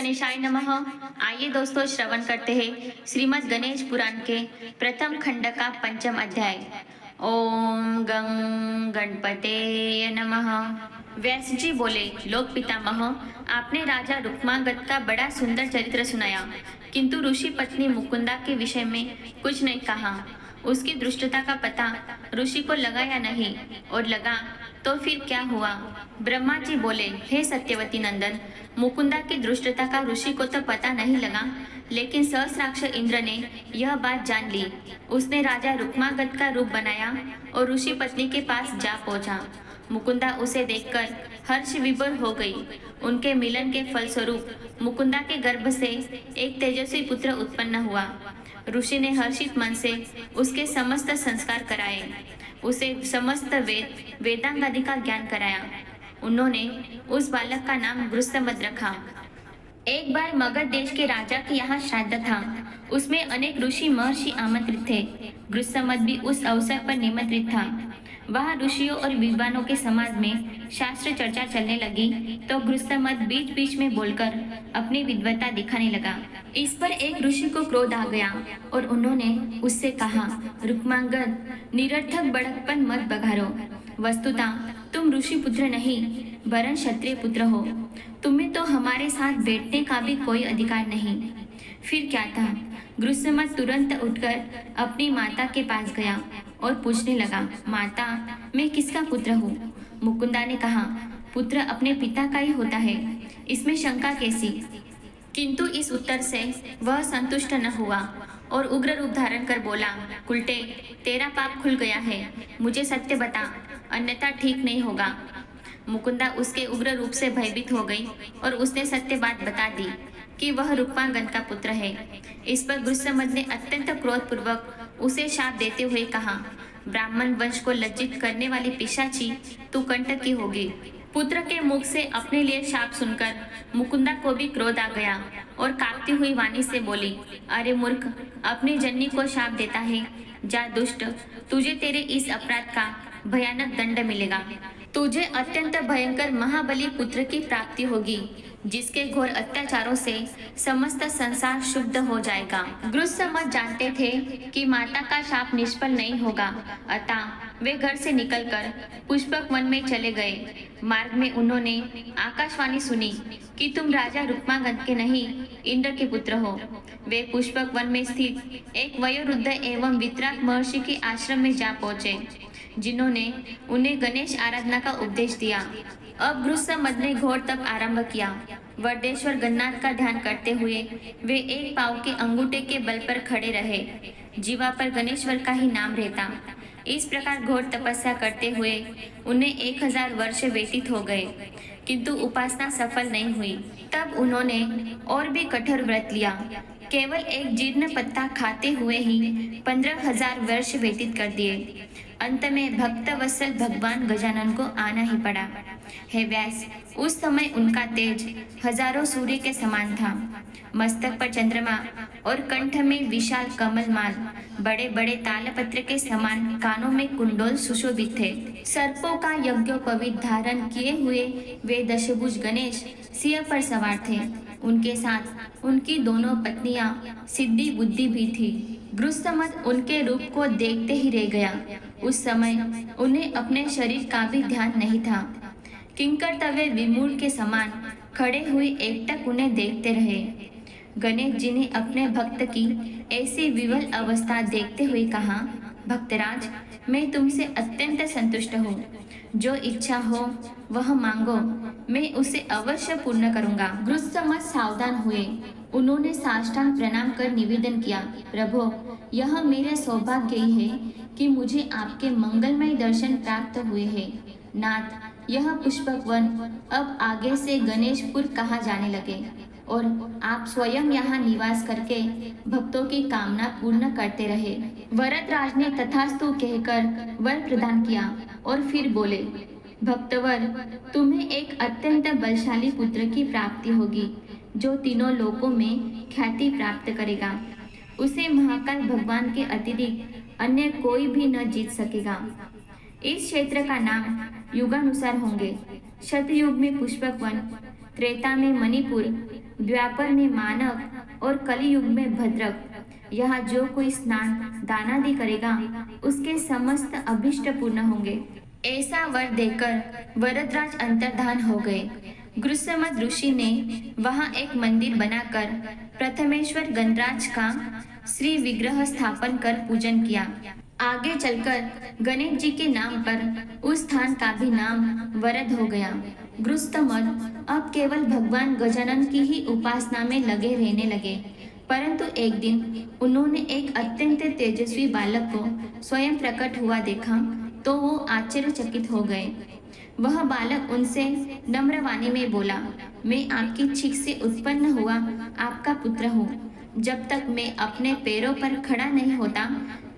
गणेशाय नमः। आइए दोस्तों श्रवण करते हैं श्रीमद् गणेश पुराण के प्रथम खंड का पंचम अध्याय। ओम गं गणपते नमः। व्यास जी बोले, लोक पितामह, आपने राजा रुक्मांगद का बड़ा सुंदर चरित्र सुनाया, किंतु ऋषि पत्नी मुकुंदा के विषय में कुछ नहीं कहा। उसकी दुष्टता का पता ऋषि को लगा या नहीं, और लगा तो फिर क्या हुआ? ब्रह्मा जी बोले, हे सत्यवती नंदन, मुकुंदा की दुष्टता का ऋषि को तो पता नहीं लगा, लेकिन सहस्राक्ष इंद्र ने यह बात जान ली। उसने राजा रुक्मांगद का रूप बनाया और ऋषि पत्नी के पास जा पहुंचा। मुकुंदा उसे देखकर हर्ष विभोर हो गई। उनके मिलन के फलस्वरूप मुकुंदा के गर्भ से एक तेजस्वी पुत्र उत्पन्न हुआ। ऋषि ने हर्षित मन से उसके समस्त संस्कार कराए, उसे समस्त वेदांग आदि का ज्ञान कराया। उन्होंने उस बालक का नाम गृत्समद रखा। एक बार मगध देश के राजा के यहाँ श्राद्ध था। उसमें अनेक ऋषि महर्षि आमंत्रित थे। गृत्समद भी उस अवसर पर निमंत्रित था। वहाँ ऋषियों और विद्वानों के समाज में शास्त्र चर्चा चलने लगी तो गृत्समद बीच बीच में बोलकर अपनी विद्वता दिखाने लगा। इस पर एक ऋषि को क्रोध आ गया और उन्होंने उससे कहा, रुक्मांगद, निरर्थक बड़कपन मत बघारो। वस्तुतः तुम ऋषि पुत्र नहीं वरन क्षत्रिय पुत्र हो। तुम्हें तो हमारे साथ बैठने का भी कोई अधिकार नहीं। फिर क्या था? गृत्समद तुरंत उठकर अपनी माता के पास गया और पूछने लगा, माता, मैं किसका पुत्र हूँ? मुकुंदा ने कहा, पुत्र अपने पिता का ही होता है, इसमें शंका कैसी? किंतु इस उत्तर से वह संतुष्ट न हुआ और उग्र रूप धारण कर बोला, उल्टे, तेरा पाप खुल गया है, मुझे सत्य बता, अन्यथा ठीक नहीं होगा। मुकुंदा उसके उग्र रूप से भयभीत हो गई और उसने सत्य बात बता दी कि वह रुक्मांगद का पुत्र है। इस पर गृत्समद ने अत्यंत क्रोधपूर्वक उसे शाप देते हुए कहा, ब्राह्मण वंश को लज्जित करने वाली पिशाची, तू कंटकी होगी। पुत्र के मुख से अपने लिए शाप सुनकर मुकुंदा को भी क्रोध आ गया और कांपती हुई वाणी से बोली, अरे मूर्ख, अपनी जननी को शाप देता है। जा दुष्ट, तुझे तेरे इस अपराध का भयानक दंड मिलेगा। तुझे अत्यंत भयंकर महाबली पुत्र की प्राप्ति होगी, जिसके घोर अत्याचारों से समस्त संसार शुद्ध हो जाएगा। गृत्समद जानते थे कि माता का शाप निष्फल नहीं होगा, अतः वे घर से निकलकर पुष्पक वन में चले गए। मार्ग में उन्होंने आकाशवाणी सुनी कि तुम राजा रुक्मांगद के नहीं, इंद्र के पुत्र हो। वे पुष्पक वन में स्थित एक वयोवृद्ध एवं वितराग महर्षि के आश्रम में जा पहुंचे, जिन्होंने उन्हें गणेश आराधना का उपदेश दिया। अब गृत्समद ने घोर तप आरंभ किया। वरदेश्वर गणनाथ का ध्यान करते हुए वे एक पांव के अंगूठे के बल पर खड़े रहे। जीवा पर गणेश्वर का ही नाम रहता। इस प्रकार घोर तपस्या करते हुए उन्हें 1000 वर्ष व्यतीत हो गए, किंतु उपासना सफल नहीं हुई। तब उन्होंने और भी कठोर व्रत लिया। केवल एक जीर्ण पत्ता खाते हुए ही 15,000 वर्ष व्यतीत कर दिए। अंत में भक्त वत्सल भगवान गजानन को आना ही पड़ा। हे व्यास, उस समय उनका तेज हजारों सूर्य के समान था। मस्तक पर चंद्रमा और कंठ में विशाल कमल माल, बड़े बड़े तालपत्र के समान कानों में कुंडल सुशोभित थे। सर्पों का यज्ञोपवीत धारण किए हुए वे दशभुज गणेश सिंह पर सवार थे। उनके साथ उनकी दोनों पत्नियां सिद्धि बुद्धि भी थी। गृत्समद उनके रूप को देखते ही रह गया। उस समय उन्हें अपने शरीर का भी ध्यान नहीं था। किंकर तवे विमूढ़ के समान खड़े हुए एकटक उन्हें देखते रहे। गणेश जी ने अपने भक्त की ऐसी विवल अवस्था देखते हुए कहा, भक्तराज, मैं तुमसे अत्यंत संतुष्ट हूँ। जो इच्छा हो वह मांगो, मैं उसे अवश्य पूर्ण करूँगा। गृत्समद सावधान हुए। उन्होंने साष्टांग प्रणाम कर निवेदन किया, प्रभो, यह मेरे सौभाग्य ही है कि मुझे आपके मंगलमय दर्शन प्राप्त हुए हैं। नाथ, यह पुष्पक वन अब आगे से गणेशपुर कहा जाने लगे और आप स्वयं यहाँ निवास करके भक्तों की कामना पूर्ण करते रहे। वरदराज ने तथास्तु कहकर वर प्रदान किया और फिर बोले, भक्तवर, तुम्हें एक अत्यंत बलशाली पुत्र की प्राप्ति होगी, जो तीनों लोकों में ख्याति प्राप्त करेगा। उसे महाकाल भगवान के अतिरिक्त अन्य कोई भी न जीत सकेगा। इस क्षेत्र का नाम युगानुसार होंगे। शतयुग में पुष्पक वन, त्रेता में मणिपुर, द्वापर में मानव और कलयुग में भद्रक। यहाँ जो कोई स्नान दानादि करेगा उसके समस्त अभिष्ट पूर्ण होंगे। ऐसा वर देकर वरदराज अंतर्धान हो गए। गुरुसमद ऋषि ने वहाँ एक मंदिर बनाकर प्रथमेश्वर गणराज का श्री विग्रह स्थापन कर पूजन किया। आगे चलकर गणेश जी के नाम पर उस स्थान का भी नाम वरद हो गया। गुरुस्तमद अब केवल भगवान गजानन की ही उपासना में लगे रहने लगे। परंतु एक दिन उन्होंने एक अत्यंत तेजस्वी बालक को स्वयं प्रकट हुआ देखा तो वो आश्चर्यचकित हो गए। वह बालक उनसे नम्र वाणी में बोला, मैं आपकी छिक से उत्पन्न हुआ आपका पुत्र हूँ। जब तक मैं अपने पैरों पर खड़ा नहीं होता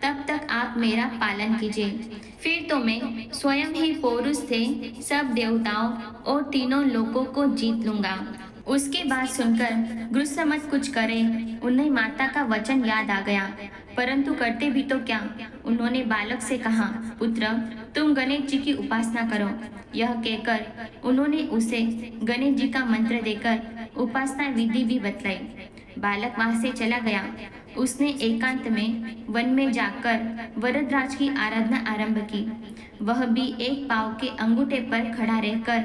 तब तक आप मेरा पालन कीजिए, फिर तो मैं स्वयं ही पौरुष से सब देवताओं और तीनों लोकों को जीत लूंगा। उसकी बात सुनकर गुरुसमद कुछ करे उन्हें माता का वचन याद आ गया, परंतु करते भी तो क्या। उन्होंने बालक से कहा, पुत्र तुम गणेश जी की उपासना करो। यह कहकर उन्होंने उसे गणेश जी का मंत्र देकर उपासना विधि भी बतलाई। बालक वहां से चला गया। उसने एकांत में वन में जाकर वरदराज की आराधना आरंभ की। वह भी एक पांव के अंगूठे पर खड़ा रहकर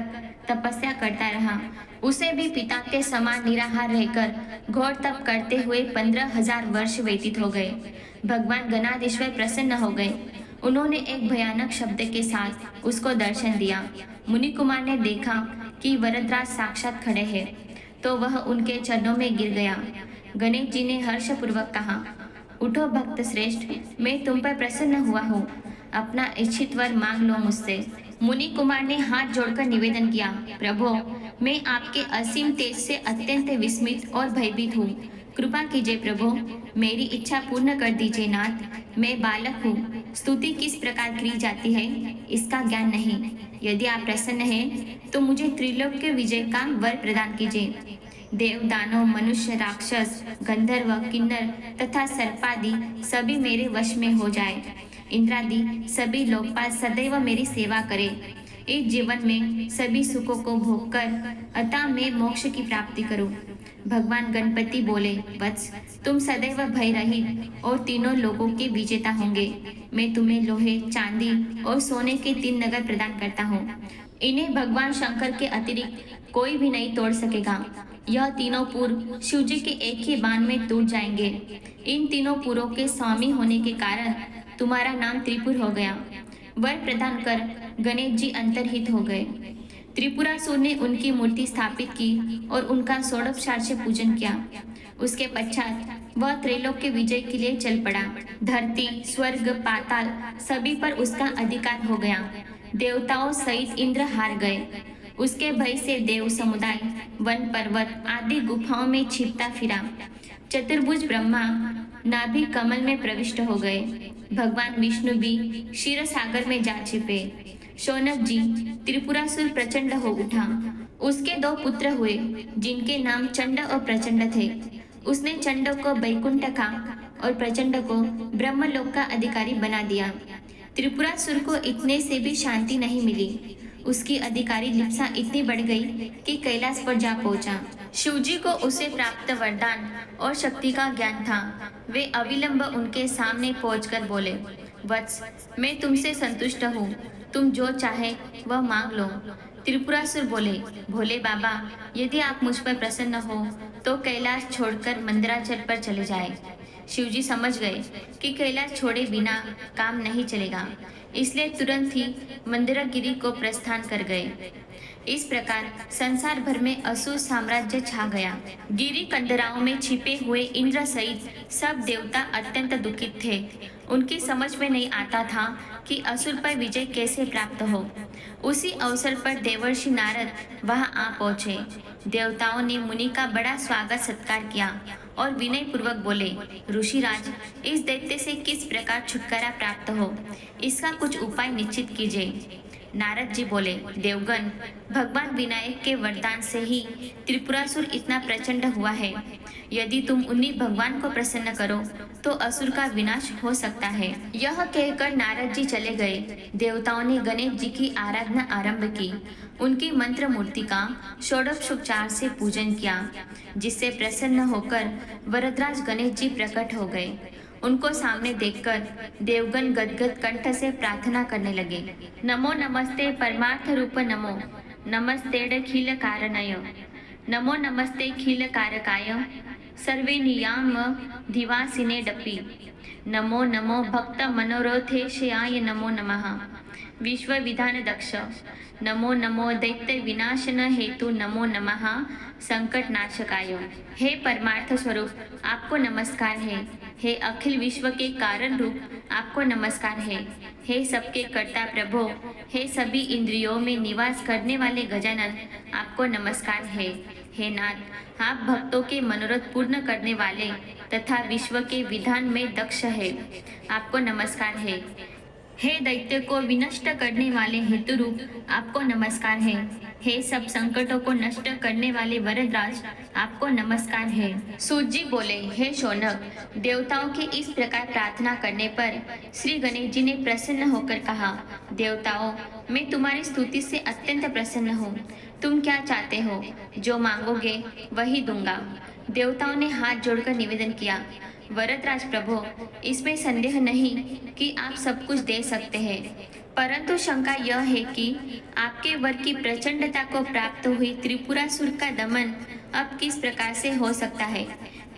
तपस्या करता रहा। उसे भी पिता के समान निराहार रहकर घोर तप करते हुए 15,000 वर्ष व्यतीत हो गए। भगवान गणाधीश्वर प्रसन्न हो गए। उन्होंने एक भयानक शब्द के साथ उसको दर्शन दिया। मुनि कुमार ने देखा कि वरदराज साक्षात खड़े हैं तो वह उनके चरणों में गिर गया। गणेश जी ने हर्षपूर्वक कहा, उठो भक्त श्रेष्ठ, मैं तुम पर प्रसन्न हुआ हूँ, अपना इच्छित वर मांग लो मुझसे। मुनि कुमार ने हाथ जोड़कर निवेदन किया, प्रभु मैं आपके असीम तेज से अत्यंत विस्मित और भयभीत हूँ। कृपा कीजिए प्रभु, मेरी इच्छा पूर्ण कर दीजिए नाथ। मैं बालक हूँ, स्तुति किस प्रकार की जाती है इसका ज्ञान नहीं। यदि आप प्रसन्न हैं तो मुझे त्रिलोक्य विजय का वर प्रदान कीजिए। देव दानव मनुष्य राक्षस गंधर्व किन्नर तथा सर्पादि सभी मेरे वश में हो जाए। इंद्रादि सभी लोकपाल सदैव मेरी सेवा करे। इस जीवन में सभी सुखों को भोग कर अतः मैं मोक्ष की प्राप्ति करूं। भगवान गणपति बोले, वत्स तुम सदैव भय रहित और तीनों लोगों के विजेता होंगे। मैं तुम्हें लोहे चांदी और सोने के 3 नगर प्रदान करता हूँ। इन्हें भगवान शंकर के अतिरिक्त कोई भी नहीं तोड़ सकेगा। यह तीनों पुर शिव जी के एक ही बाण में टूट जाएंगे। इन तीनों पुरों के स्वामी होने के कारण तुम्हारा नाम त्रिपुर हो गया। वर प्रदान कर गणेश जी अंतर्हित हो गए। त्रिपुरासुर ने उनकी मूर्ति स्थापित की और उनका षोडशोपचार से पूजन किया। उसके पश्चात वह त्रैलोक्य विजय के लिए चल पड़ा। धरती स्वर्ग पाताल सभी पर उसका अधिकार हो गया। देवताओं सहित इंद्र हार गए। उसके भय से देव समुदाय वन पर्वत आदि गुफाओं में छिपता फिरा। चतुर्भुज ब्रह्मा नाभि कमल में प्रविष्ट हो गए। भगवान विष्णु भी क्षीर सागर में जा छिपे। शौनक जी त्रिपुरासुर प्रचंड हो उठा। उसके 2 पुत्र हुए जिनके नाम चंड और प्रचंड थे। उसने चंड को बैकुंठ का और प्रचंड को ब्रह्मलोक का अधिकारी बना दिया। त्रिपुरासुर को इतने से भी शांति नहीं मिली। उसकी अधिकारी लिप्सा इतनी बढ़ गई कि कैलाश पर जा पहुंचा। शिवजी को उसे प्राप्त वरदान और शक्ति का ज्ञान था। वे अविलंब उनके सामने पहुंचकर बोले, वत्स मैं तुमसे संतुष्ट हूँ, तुम जो चाहे वह मांग लो। त्रिपुरासुर बोले, भोले बाबा यदि आप मुझ पर प्रसन्न हो तो कैलाश छोड़कर मंदराचल पर चले जाए। शिवजी समझ गए कि कैलाश छोड़े बिना काम नहीं चलेगा, इसलिए तुरंत ही मंदिरगिरी को प्रस्थान कर गए। इस प्रकार संसार भर में असुर साम्राज्य छा गया। गिरी कंदराओं में छिपे हुए इंद्र सहित सब देवता अत्यंत दुखित थे। उनकी समझ में नहीं आता था कि असुर पर विजय कैसे प्राप्त हो। उसी अवसर पर देवर्षि नारद वहां आ पहुंचे। देवताओं ने मुनि का बड़ा स्वागत सत्कार किया और विनय पूर्वक बोले, ऋषिराज इस दैत्य से किस प्रकार छुटकारा प्राप्त हो, इसका कुछ उपाय निश्चित कीजिए। नारद जी बोले, देवगण भगवान विनायक के वरदान से ही त्रिपुरासुर इतना प्रचंड हुआ है। यदि तुम उन्हीं भगवान को प्रसन्न करो तो असुर का विनाश हो सकता है। यह कहकर नारद जी चले गए। देवताओं ने गणेश जी की आराधना आरंभ की उनकी मंत्र मूर्ति का षोडशोपचार से पूजन किया, जिससे प्रसन्न होकर वरदराज गणेश जी प्रकट हो गए। उनको सामने देखकर देवगण गदगद कंठ से प्रार्थना करने लगे। नमो नमस्ते परमार्थ रूप नमो नमस्ते खिल कारणय नमो नमस्ते खिल कारकाय सर्वे नियाम धिवासिने डपि नमो नमो भक्त मनोरथेशयाय नमो नमः विश्व विधान दक्ष नमो नमो दैत्य विनाशन हेतु नमो नमः संकट नाशकाय। हे परमार्थ स्वरूप आपको नमस्कार है। हे अखिल विश्व के कारण रूप आपको नमस्कार है। हे सबके कर्ता प्रभो, हे सभी इंद्रियों में निवास करने वाले गजानन आपको नमस्कार है। हे नाथ, आप भक्तों के मनोरथ पूर्ण करने वाले तथा विश्व के विधान में दक्ष है, आपको नमस्कार है। हे दैत्य को विनष्ट करने वाले हेतु रूप आपको नमस्कार है। हे सब संकटों को नष्ट करने वाले वरदराज आपको नमस्कार है। सूत जी बोले, हे शौनक, देवताओं की इस प्रकार प्रार्थना करने पर श्री गणेश जी ने प्रसन्न होकर कहा, देवताओं, मैं तुम्हारी स्तुति से अत्यंत प्रसन्न हूँ। तुम क्या चाहते हो? जो मांगोगे वही दूंगा। देवताओं ने हाथ जोड़कर निवेदन किया, वरदराज प्रभु, इसमें संदेह नहीं कि आप सब कुछ दे सकते हैं, परंतु शंका यह है कि आपके वर की प्रचंडता को प्राप्त हुई त्रिपुरासुर का दमन अब किस प्रकार से हो सकता है,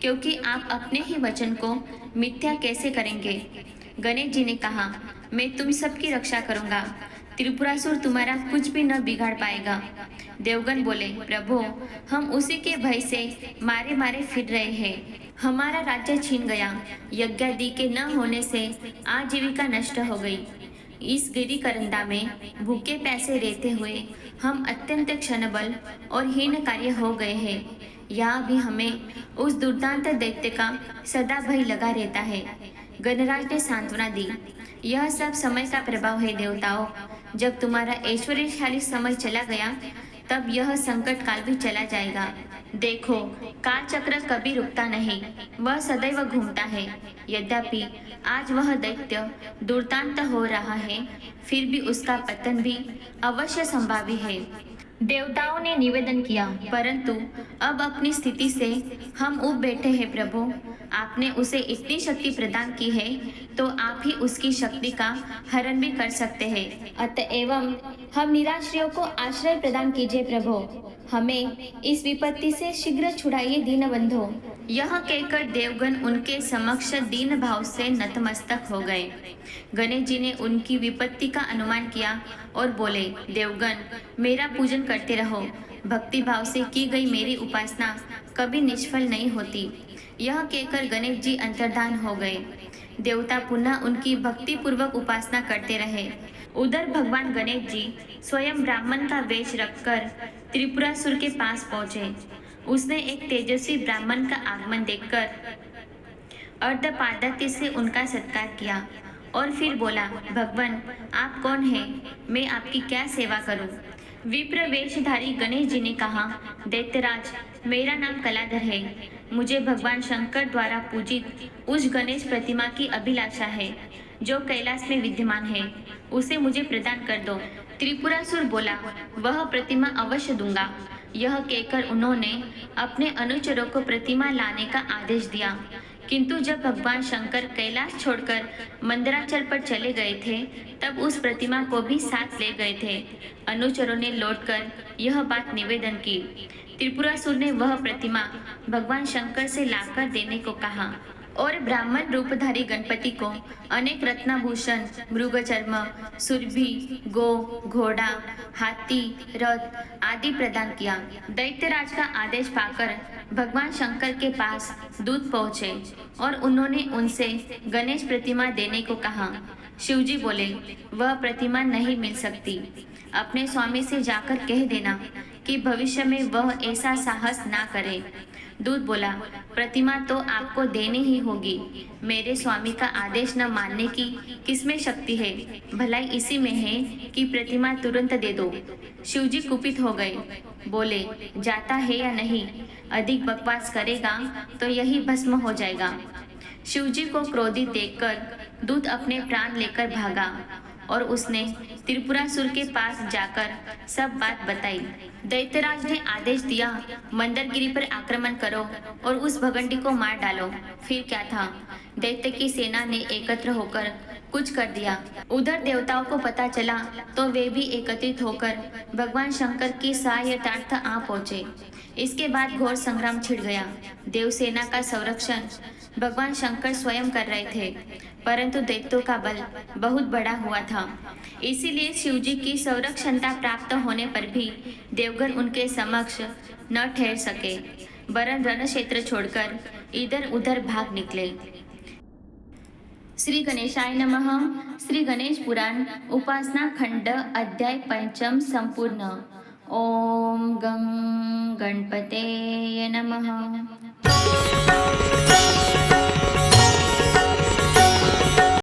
क्योंकि आप अपने ही वचन को मिथ्या कैसे करेंगे। गणेश जी ने कहा, मैं तुम सबकी रक्षा करूंगा, त्रिपुरासुर तुम्हारा कुछ भी न बिगाड़ पाएगा। देवगण बोले, प्रभु, हम उसी के भय से मारे मारे फिर रहे हैं। हमारा राज्य छीन गया, यज्ञादि के न होने से आजीविका नष्ट हो गई। इस गिरी करंदा में भूखे प्यासे रहते हुए हम अत्यंत क्षणबल और हीन कार्य हो गए हैं। यहाँ भी हमें उस दुर्दांत दैत्य का सदा भय लगा रहता है। गणराज ने सांत्वना दी, यह सब समय का प्रभाव है देवताओं। जब तुम्हारा ऐश्वर्यशाली समय चला गया, तब यह संकट काल भी चला जाएगा। देखो, काल चक्र कभी रुकता नहीं, वह सदैव घूमता है। यद्यपि आज वह दैत्य दुर्दांत हो रहा है, फिर भी उसका पतन भी अवश्य संभावी है। देवताओं ने निवेदन किया, परंतु अब अपनी स्थिति से हम उब बैठे हैं प्रभु। आपने उसे इतनी शक्ति प्रदान की है, तो आप ही उसकी शक्ति का हरण भी कर सकते हैं। अतएव हम निराश्रयों को आश्रय प्रदान कीजिए प्रभु। हमें इस विपत्ति से शीघ्र छुड़ाइए दीनबंधो। यह कहकर देवगण उनके समक्ष दीन भाव से नतमस्तक हो गए। गणेश जी ने उनकी विपत्ति का अनुमान किया और बोले, देवगण, मेरा पूजन करते रहो। भक्ति भाव से की गई मेरी उपासना कभी निष्फल नहीं होती। यह कहकर गणेश जी अंतर्धान हो गए। देवता पुनः उनकी भक्ति पूर्वक उपासना करते रहे। उधर भगवान गणेश जी स्वयं ब्राह्मण का वेश रखकर त्रिपुरासुर के पास पहुंचे। उसने एक तेजस्वी ब्राह्मण का आगमन देखकर अर्धपादात्य से उनका सत्कार किया और फिर बोला, भगवान, आप कौन हैं? मैं आपकी क्या सेवा करूं? विप्र वेशधारी गणेश जी ने कहा, दैत्यराज, मेरा नाम कलाधर है। मुझे भगवान शंकर द्वारा पूजित उस गणेश प्रतिमा की अभिलाषा है जो कैलाश में विद्यमान है, उसे मुझे प्रदान कर दो। त्रिपुरासुर बोला, वह प्रतिमा अवश्य दूंगा। यह कहकर उन्होंने अपने अनुचरों को प्रतिमा लाने का आदेश दिया। किंतु जब भगवान शंकर कैलाश छोड़कर मंदराचल पर चले गए थे, तब उस प्रतिमा को भी साथ ले गए थे। अनुचरों ने लौटकर यह बात निवेदन की। त्रिपुरासुर ने वह प्रतिमा भगवान शंकर से लाकर देने को कहा और ब्राह्मण रूपधारी गणपति को अनेक रत्नाभूषण, मृगचर्म, सुरभि, गो, घोड़ा, हाथी, रथ आदि प्रदान किया। दैत्यराज का आदेश पाकर भगवान शंकर के पास दूत पहुँचे और उन्होंने उनसे गणेश प्रतिमा देने को कहा। शिवजी बोले, वह प्रतिमा नहीं मिल सकती। अपने स्वामी से जाकर कह देना कि भविष्य में वह ऐसा साहस ना करे। दूत बोला, प्रतिमा तो आपको देनी ही होगी। मेरे स्वामी का आदेश न मानने की किसमें शक्ति है? भलाई इसी में है कि प्रतिमा तुरंत दे दो। शिवजी कुपित हो गए, बोले, जाता है या नहीं? अधिक बकवास करेगा तो यही भस्म हो जाएगा। शिवजी को क्रोधित देखकर दूत अपने प्राण लेकर भागा और उसने त्रिपुरासुर के पास जाकर सब बात बताई। दैत्यराज ने आदेश दिया, मंदरगिरी पर आक्रमण करो और उस भगंडी को मार डालो। फिर क्या था, दैत्य की सेना ने एकत्र होकर कुछ कर दिया। उधर देवताओं को पता चला तो वे भी एकत्रित होकर भगवान शंकर की सहायतार्थ आ पहुंचे। इसके बाद घोर संग्राम छिड़ गया। देवसेना का संरक्षण भगवान शंकर स्वयं कर रहे थे, परंतु दैत्यों का बल बहुत बड़ा हुआ था। इसीलिए शिवजी की संरक्षणता प्राप्त होने पर भी देवगण उनके समक्ष न ठहर सके, वरन रण क्षेत्र छोड़कर इधर उधर भाग निकले। श्री गणेशाय नमः। श्री गणेश पुराण उपासना खंड अध्याय पंचम संपूर्ण। ओम गं गणपतेय नमः।